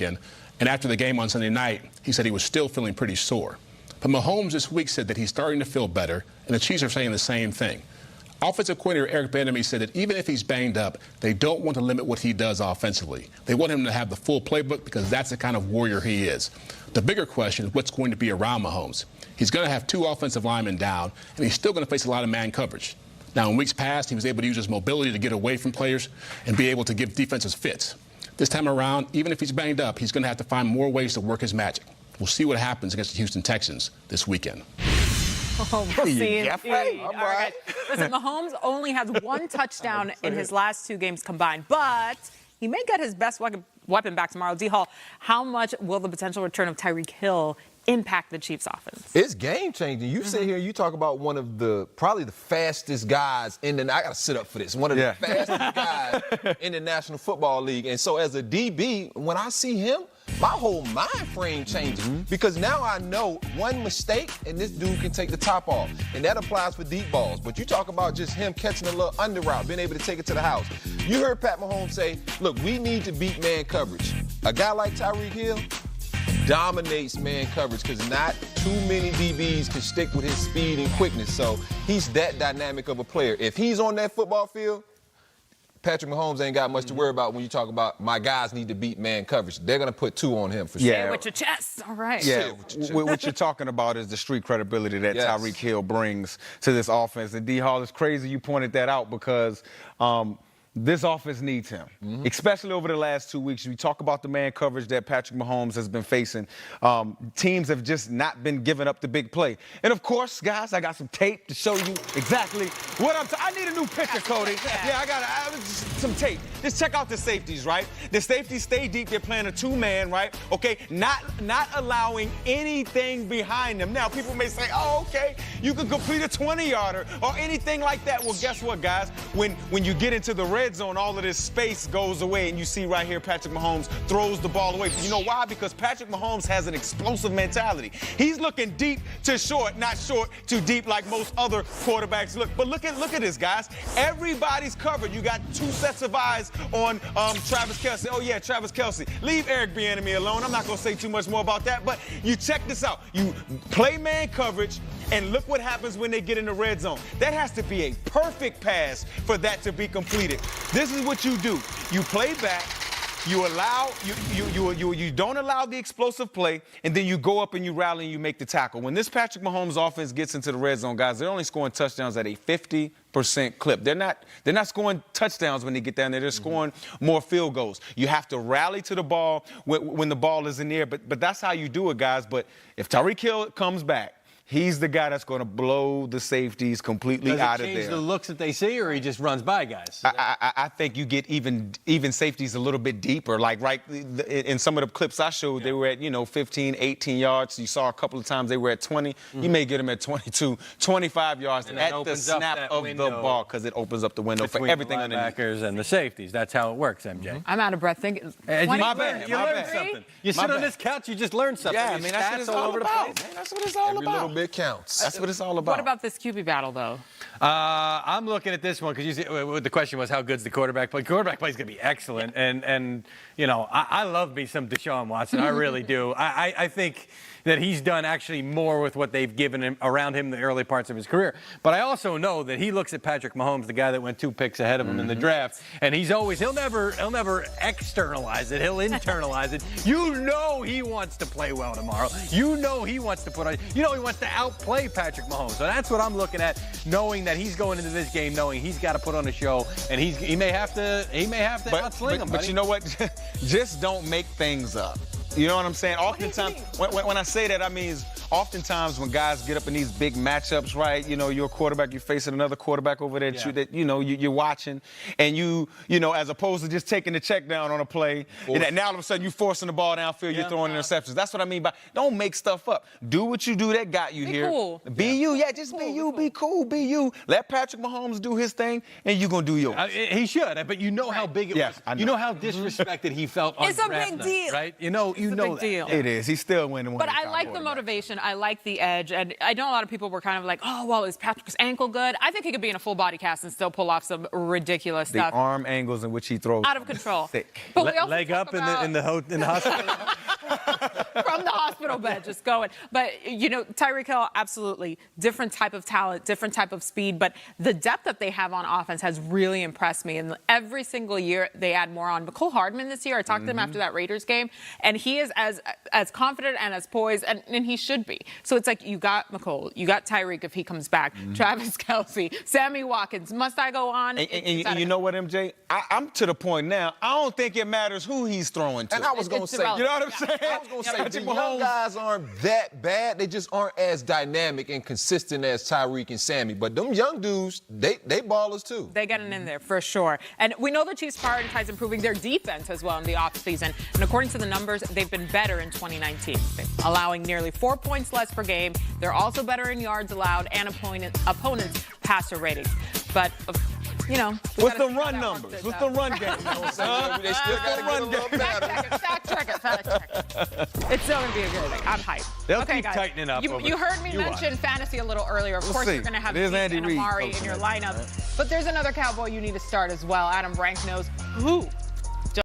And after the game on Sunday night, he said he was still feeling pretty sore. But Mahomes this week said that he's starting to feel better, and the Chiefs are saying the same thing. Offensive coordinator Eric Bieniemy said that even if he's banged up, they don't want to limit what he does offensively. They want him to have the full playbook because that's the kind of warrior he is. The bigger question is what's going to be around Mahomes. He's going to have 2 offensive linemen down, and he's still going to face a lot of man coverage. Now, in weeks past, he was able to use his mobility to get away from players and be able to give defenses fits. This time around, even if he's banged up, he's going to have to find more ways to work his magic. We'll see what happens against the Houston Texans this weekend. Oh, we'll see. All right. Listen, Mahomes only has 1 touchdown in his last 2 games combined, but he may get his best weapon back tomorrow. D. Hall, how much will the potential return of Tyreek Hill impact the Chiefs' offense? It's game-changing. You sit here, you talk about one of probably the fastest guys I got to sit up for this, one of the fastest guys in the National Football League. And so as a DB, when I see him, my whole mind frame changes because now I know one mistake and this dude can take the top off. And that applies for deep balls. But you talk about just him catching a little under route, being able to take it to the house. You heard Pat Mahomes say, look, we need to beat man coverage. A guy like Tyreek Hill dominates man coverage because not too many DBs can stick with his speed and quickness. So he's that dynamic of a player. If he's on that football field, Patrick Mahomes ain't got much to worry about when you talk about my guys need to beat man coverage. They're going to put 2 on him for sure. Yeah, with your chest. All right. Yeah, what you're talking about is the street credibility that Tyreek Hill brings to this offense. And D. Hall, is crazy you pointed that out because this offense needs him, especially over the last 2 weeks. We talk about the man coverage that Patrick Mahomes has been facing. Teams have just not been giving up the big play. And, of course, guys, I got some tape to show you exactly what I need a new picture, Cody. Yeah, I got some tape. Just check out the safeties, right? The safeties stay deep. They're playing a 2-man, right? Okay, not allowing anything behind them. Now, people may say, oh, okay, you can complete a 20-yarder or anything like that. Well, guess what, guys? When you get into the red zone, all of this space goes away, and you see right here Patrick Mahomes throws the ball away. You know why? Because Patrick Mahomes has an explosive mentality. He's looking deep to short, not short to deep like most other quarterbacks look. But look at this, guys. Everybody's covered. You got 2 sets of eyes on Travis Kelce. Oh, yeah, Travis Kelce. Leave Eric Bieniemy alone. I'm not going to say too much more about that, but you check this out. You play man coverage, and look what happens when they get in the red zone. That has to be a perfect pass for that to be completed. This is what you do. You play back. You don't allow the explosive play, and then you go up and you rally and you make the tackle. When this Patrick Mahomes offense gets into the red zone, guys, they're only scoring touchdowns at a 50% clip. They're not scoring touchdowns when they get down there. They're scoring more field goals. You have to rally to the ball when the ball is in the air, but that's how you do it, guys. But if Tyreek Hill comes back, he's the guy that's going to blow the safeties completely out of there. Does it change the looks that they see, or he just runs by guys? I think you get even safeties a little bit deeper. Like in some of the clips I showed, they were at 15, 18 yards. You saw a couple of times they were at 20. You may get them at 22, 25 yards at the snap of the ball because it opens up the window for everything the linebackers and the safeties. That's how it works, MJ. I'm out of breath thinking. My bad. You learned something. You sit on this couch, you just learned something. Yeah, I mean, that's what it's all about. That's what it's all about. Bit counts. That's what it's all about. What about this QB battle, though? I'm looking at this one because the question was how good's the quarterback play. Quarterback play is going to be excellent, and I love me some Deshaun Watson. I really do. I think that he's done actually more with what they've given him around him in the early parts of his career. But I also know that he looks at Patrick Mahomes, the guy that went 2 picks ahead of him in the draft, and he'll never externalize it. He'll internalize it. He wants to play well tomorrow. He wants to he wants to outplay Patrick Mahomes. So that's what I'm looking at, knowing that he's going into this game knowing he's got to put on a show, and he may have to outsling him. But you know what? Just don't make things up. You know what I'm saying? Oftentimes, when I say that, I mean oftentimes when guys get up in these big matchups, right? You're a quarterback, you're facing another quarterback over there you're watching, and as opposed to just taking the check down on a play, and now all of a sudden you're forcing the ball downfield, you're throwing interceptions. That's what I mean by don't make stuff up. Do what you do that got you here. Cool. Be you. Yeah, just be you. Be cool. Be you. Let Patrick Mahomes do his thing, and you're going to do yours. He should, but how big it was. You know how disrespected he felt on It's a big deal. Right? It's a big deal. It is. He's still winning. But I like the motivation. I like the edge. And I know a lot of people were kind of like, oh, well, is Patrick's ankle good? I think he could be in a full body cast and still pull off some ridiculous The stuff. arm angles in which he throws. Out of control. Sick. But we also Leg talk up about- in the hospital. from the hospital bed, just going. But, you know, Tyreek Hill, absolutely. Different type of talent, different type of speed. But the depth that they have on offense has really impressed me. And every single year, they add more on. Mecole Hardman this year, I talked to him after that Raiders game, and he is as confident and as poised, and he should be. So it's like you got Mecole, you got Tyreek if he comes back, Travis Kelce, Sammy Watkins. Must I go on? And you know what, MJ? I'm to the point now, I don't think it matters who he's throwing to. And I was going to say, irrelevant. you know what I'm saying? I was going to say, the young guys aren't that bad. They just aren't as dynamic and consistent as Tyreek and Sammy. But them young dudes, they ballers too. They getting in there for sure. And we know the Chiefs prioritize improving their defense as well in the offseason. And according to the numbers, they've been better in 2019, allowing nearly 4 points less per game. They're also better in yards allowed and opponents' passer ratings. But, you know. What's the run numbers? What's the run game? They still got to get a little better. Fact check it. It's still going to be a good thing. I'm hyped. They'll okay, keep guys. tightening up over You heard me you mention watch. fantasy a little earlier. Of course, see. you're going to have It is Zeke Andy and Reid Amari coaching in your that, lineup. right? But there's another Cowboy you need to start as well. Adam Brank knows who